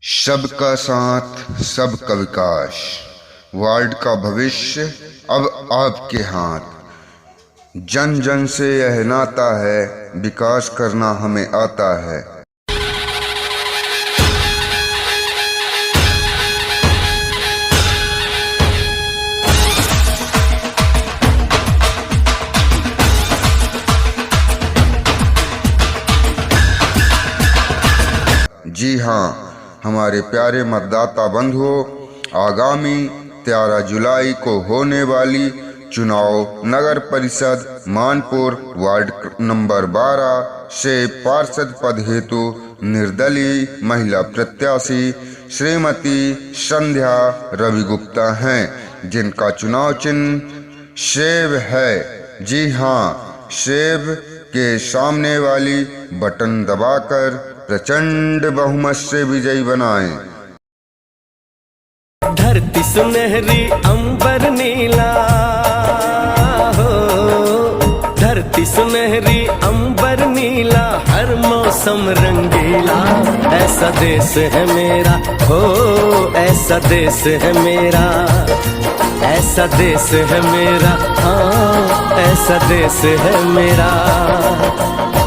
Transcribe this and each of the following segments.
सबका साथ सबका विकास, वार्ड का भविष्य अब आपके हाथ। जन जन से यह नाता है, विकास करना हमें आता है। जी हाँ हमारे प्यारे मतदाता बंधुओं, आगामी 13 जुलाई को होने वाली चुनाव नगर परिषद मानपुर वार्ड नंबर 12 से पार्षद पद हेतु निर्दलीय महिला प्रत्याशी श्रीमती संध्या रवि गुप्ता हैं, जिनका चुनाव चिन्ह सेब है। जी हाँ, सेब के सामने वाली बटन दबाकर प्रचंड बहुमत से विजयी बनाएं। धरती सुनहरी अंबर नीला हो, धरती सुनहरी अंबर नीला, हर मौसम रंगीला। ऐसा देश है मेरा हो, ऐसा देश है मेरा, ऐसा देश है मेरा, हाँ ऐसा देश है मेरा।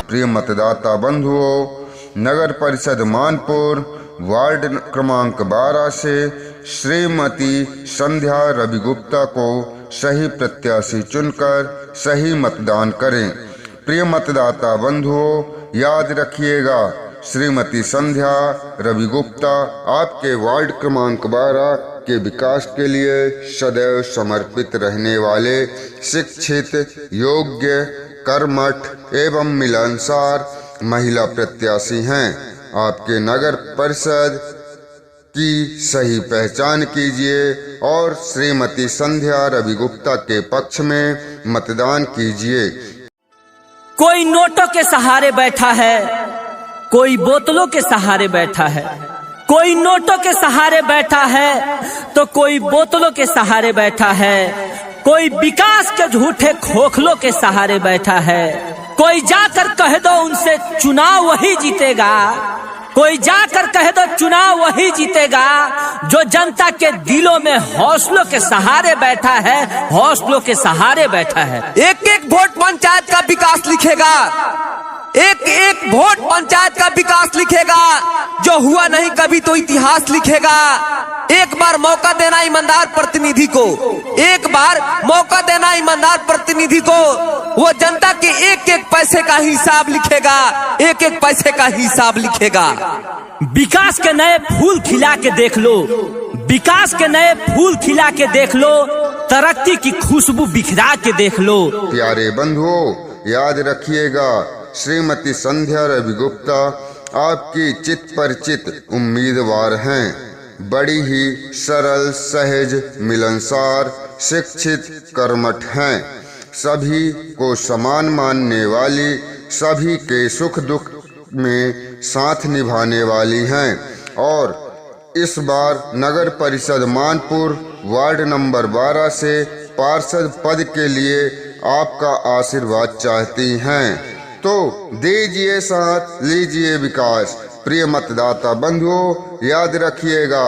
प्रिय मतदाता बंधुओं, नगर परिषद मानपुर वार्ड क्रमांक 12 से श्रीमती संध्या रवि गुप्ता को सही प्रत्याशी चुनकर सही मतदान करें। प्रिय मतदाता बंधुओं, याद रखिएगा, श्रीमती संध्या रवि गुप्ता आपके वार्ड क्रमांक 12 के विकास के लिए सदैव समर्पित रहने वाले शिक्षित, योग्य, कर्मठ एवं मिलनसार महिला प्रत्याशी हैं। आपके नगर परिषद की सही पहचान कीजिए और श्रीमती संध्या रवि गुप्ता के पक्ष में मतदान कीजिए। कोई नोटों के सहारे बैठा है, कोई बोतलों के सहारे बैठा है, कोई नोटों के सहारे बैठा है तो कोई बोतलों के सहारे बैठा है, कोई विकास के झूठे खोखलों के सहारे बैठा है। कोई जाकर कह दो उनसे चुनाव वही जीतेगा, कोई जाकर कह दो चुनाव वही जीतेगा जो जनता के दिलों में हौसलों के सहारे बैठा है, हौसलों के सहारे बैठा है। एक एक वोट पंचायत का विकास लिखेगा, एक एक वोट पंचायत का विकास लिखेगा। जो हुआ नहीं कभी तो इतिहास लिखेगा। एक बार मौका देना ईमानदार प्रतिनिधि को, एक बार मौका देना ईमानदार प्रतिनिधि को, वो जनता के एक एक पैसे का हिसाब लिखेगा, एक एक पैसे का हिसाब लिखेगा। विकास के नए फूल खिला के देख लो, विकास के नए फूल खिला के देख लो, तरक्की की खुशबू बिखरा के देख लो। प्यारे बंधुओं, याद रखिएगा, श्रीमती संध्या रवि गुप्ता आपकी चित परिचित उम्मीदवार हैं। बड़ी ही सरल, सहज, मिलनसार, शिक्षित, कर्मठ हैं। सभी को समान मानने वाली, सभी के सुख दुख में साथ निभाने वाली हैं और इस बार नगर परिषद मानपुर वार्ड नंबर 12 से पार्षद पद के लिए आपका आशीर्वाद चाहती हैं। तो दीजिए साथ, लीजिए विकास। प्रिय मतदाता बंधुओं, याद रखिएगा,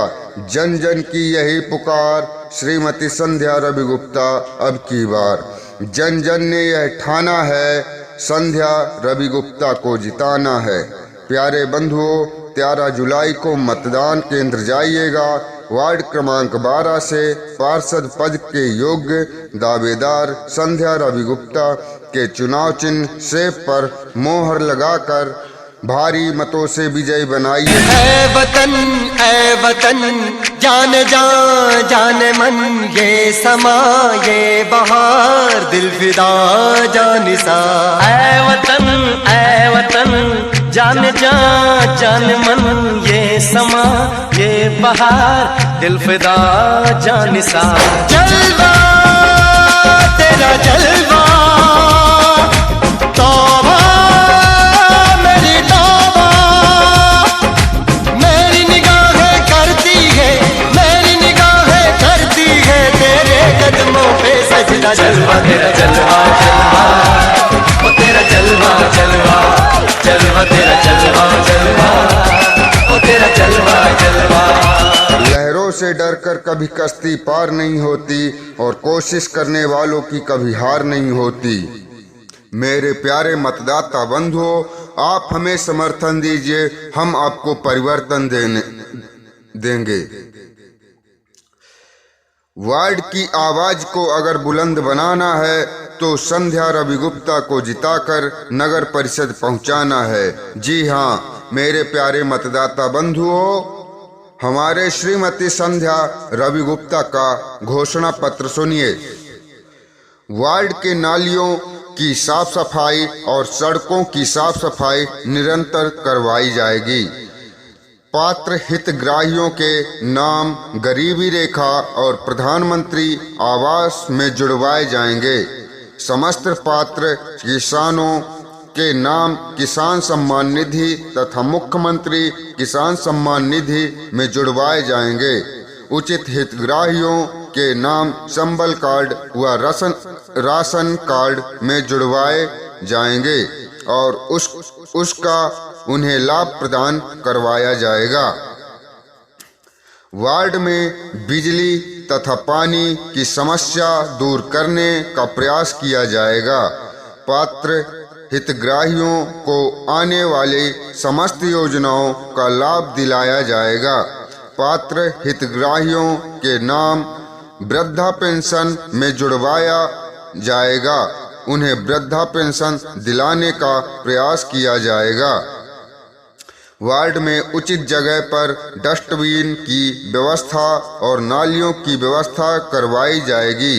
जन जन की यही पुकार, श्रीमती संध्या रवि गुप्ता अब की बार। जन जन ने यह ठाना है, संध्या रवि गुप्ता को जिताना है। प्यारे बंधुओं, 13 जुलाई को मतदान केंद्र जाइएगा। वार्ड क्रमांक 12 से पार्षद पद के योग्य दावेदार संध्या रवि गुप्ता के चुनाव चिन्ह सेब पर मोहर लगाकर भारी मतों से विजयी बनाइए। ऐ वतन जान जान मन, ये समा ये बहार, दिल फिदा जानिसा। ऐ वतन जान जान मन, ये समा ये बहार, दिल फिदा जानिसा। जलवा तेरा जलवा, तौबा मेरी तौबा, मेरी निगाहें करती है, मेरी निगाहें करती है तेरे कदमों पे सजदा। जलवा तेरा जलवा जलवा, वो तेरा जलवा जलवा, जलवा तेरा जलवा जलवा, वो तेरा जलवा जलवा। से डरकर कभी कश्ती पार नहीं होती और कोशिश करने वालों की कभी हार नहीं होती। मेरे प्यारे मतदाता बंधुओं, आप हमें समर्थन दीजिए, हम आपको परिवर्तन देंगे। वार्ड की आवाज को अगर बुलंद बनाना है तो संध्या रवि गुप्ता को जिताकर नगर परिषद पहुंचाना है। जी हाँ मेरे प्यारे मतदाता बंधुओं, हमारे श्रीमती संध्या रवि गुप्ता का घोषणा पत्र सुनिए। वार्ड के नालियों की साफ सफाई और सड़कों की साफ सफाई निरंतर करवाई जाएगी। पात्र हितग्राहियों के नाम गरीबी रेखा और प्रधानमंत्री आवास में जुड़वाए जाएंगे। समस्त पात्र किसानों के नाम किसान सम्मान निधि तथा मुख्यमंत्री किसान सम्मान निधि में जुड़वाए जाएंगे। उचित हितग्राहियों के नाम संबल कार्ड व राशन कार्ड में जुड़वाए जाएंगे और उसका उन्हें लाभ प्रदान करवाया जाएगा। वार्ड में बिजली तथा पानी की समस्या दूर करने का प्रयास किया जाएगा। पात्र हितग्राहियों को आने वाली समस्त योजनाओं का लाभ दिलाया जाएगा। पात्र हितग्राहियों के नाम वृद्धा पेंशन में जुड़वाया जाएगा। उन्हें वृद्धा पेंशन दिलाने का प्रयास किया जाएगा। वार्ड में उचित जगह पर डस्टबिन की व्यवस्था और नालियों की व्यवस्था करवाई जाएगी।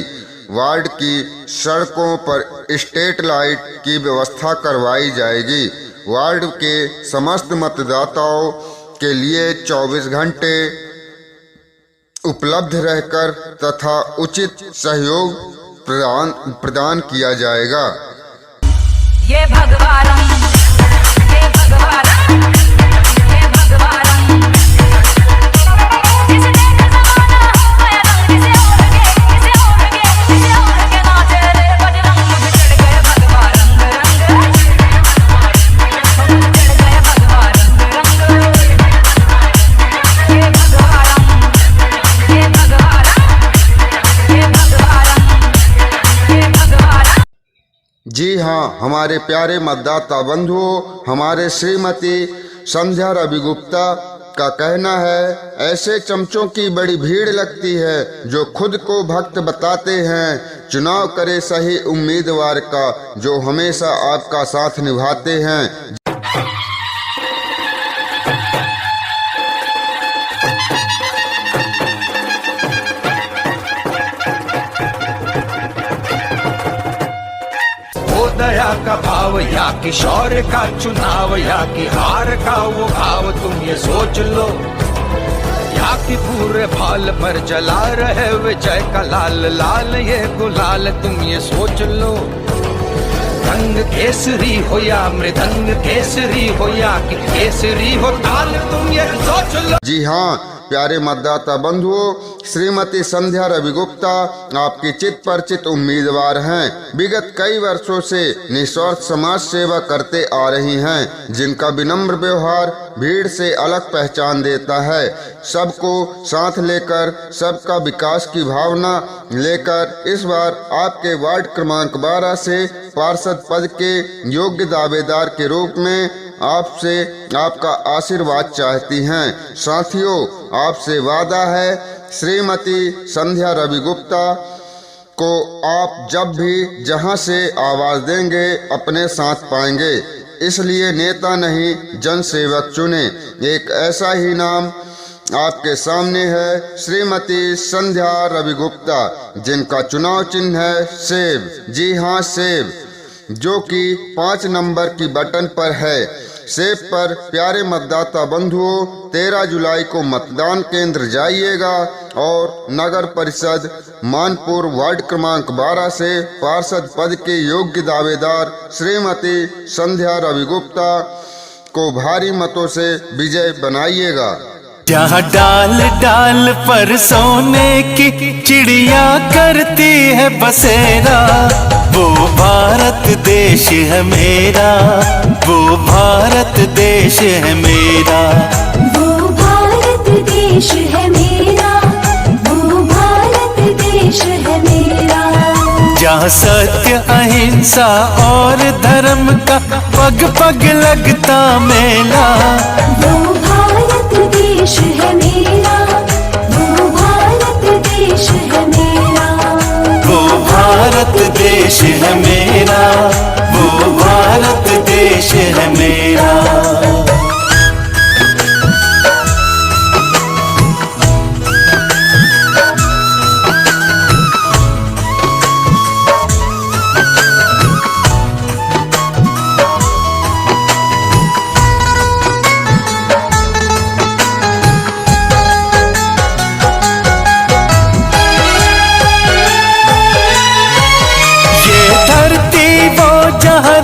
वार्ड की सड़कों पर स्ट्रीट लाइट की व्यवस्था करवाई जाएगी। वार्ड के समस्त मतदाताओं के लिए 24 घंटे उपलब्ध रहकर तथा उचित सहयोग प्रदान किया जाएगा। ये भगवान जी हाँ हमारे प्यारे मतदाता बंधुओं, हमारे श्रीमती संध्या रवि गुप्ता का कहना है, ऐसे चमचों की बड़ी भीड़ लगती है जो खुद को भक्त बताते हैं। चुनाव करे सही उम्मीदवार का जो हमेशा आपका साथ निभाते हैं। दया का भाव या किशोर का चुनाव या कि हार का वो भाव तुम ये सोच लो, या कि पूरे भाल पर जला रहे विजय का लाल लाल ये गुलाल तुम ये सोच लो। रंग केसरी हो या मृदंग केसरी हो या कि केसरी हो ताल तुम ये सोच लो। जी हाँ प्यारे मतदाता बंधुओं, श्रीमती संध्या रवि गुप्ता आपकी चित परिचित उम्मीदवार हैं। विगत कई वर्षों से निस्वार्थ समाज सेवा करते आ रही हैं, जिनका विनम्र व्यवहार भीड़ से अलग पहचान देता है। सबको साथ लेकर सबका विकास की भावना लेकर इस बार आपके वार्ड क्रमांक 12 से पार्षद पद के योग्य दावेदार के रूप में आपसे आपका आशीर्वाद चाहती हैं। साथियों, आपसे वादा है, श्रीमती संध्या रवि गुप्ता को आप जब भी जहां से आवाज देंगे अपने साथ पाएंगे। इसलिए नेता नहीं जन सेवक चुने। एक ऐसा ही नाम आपके सामने है, श्रीमती संध्या रवि गुप्ता, जिनका चुनाव चिन्ह है सेब। जी हाँ सेब, जो कि 5 नंबर की बटन पर है। सेब पर प्यारे मतदाता बंधुओं 13 जुलाई को मतदान केंद्र जाइएगा और नगर परिषद मानपुर वार्ड क्रमांक 12 से पार्षद पद के योग्य दावेदार श्रीमती संध्या रवि गुप्ता को भारी मतों से विजय बनाइएगा। जहाँ डाल डाल पर सोने की चिड़िया करती है बसेरा, वो भारत देश है मेरा, वो भारत देश है मेरा, वो भारत देश है मेरा। जहाँ सत्य अहिंसा और धर्म का पग पग लगता मेला। वो भारत देश है मेरा, वो भारत देश है मेरा, वो भारत देश है मेरा, वो भारत देश है मेरा।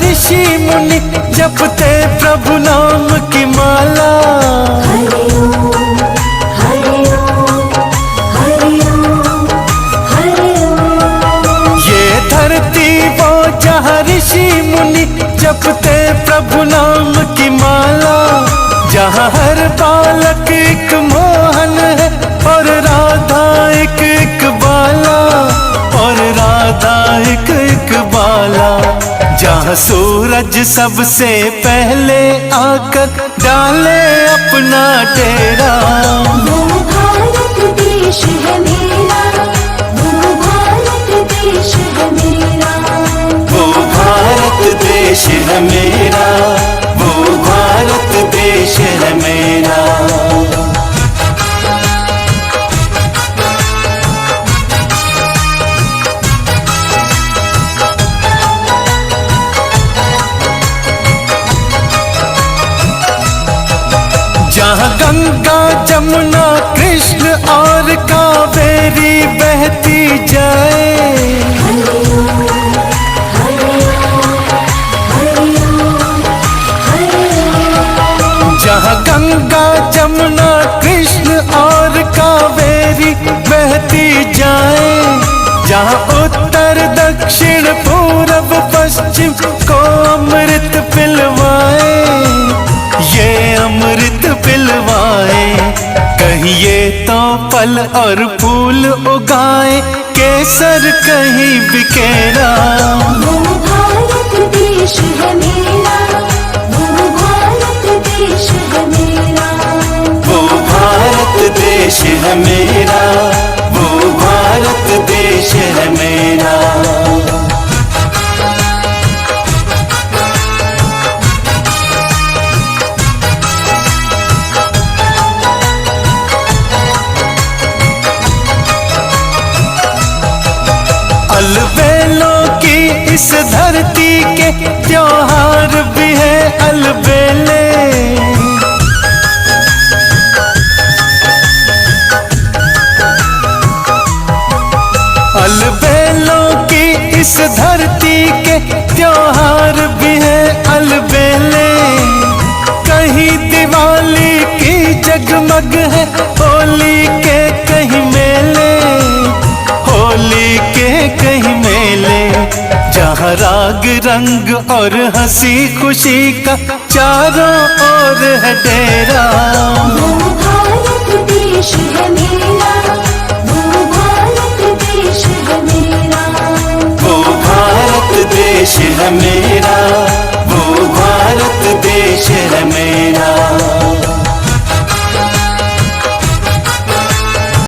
ऋषि मुनि जपते प्रभु नाम की माला। हरि ओम, हरि ओम, हरि ओम, हरि ओम। ये धरती वो जहाँ ऋषि मुनि जपते प्रभु नाम की माला, जहाँ हर बालक एक मोहन है और राधा एक एक बाला, और राधा एक एक बाला। जहाँ सूरज सबसे पहले आकर डाले अपना डेरा। वो भारत देश है मेरा, वो भारत देश है मेरा, वो भारत देश है मेरा, वो भारत देश है मेरा। जहाँ गंगा जमुना कृष्ण और कावेरी बहती जाए। हरि ओम, हरि ओम, हरि ओम, हरि ओम। जहाँ गंगा जमुना कृष्ण और कावेरी बहती जाए, जहाँ उत्तर दक्षिण पूरब पश्चिम को अमृत पिलवाए, ये अमृत पिलवाए। कहिए तो फल और फूल उगाए, केसर कहीं बिखेरा। वो भारत देश है मेरा, वो भारत देश है मेरा, वो भारत देश है मेरा, वो भारत देश है मेरा। अलबेलों की इस धरती के त्योहार भी है अलबेले। अलबेलों की इस धरती के त्योहार भी है अलबेले। कहीं दिवाली की जगमग है, होली के कहीं मेले, होली के कहीं मेले। जहाँ राग रंग और हंसी खुशी का चारों ओर है डेरा। वो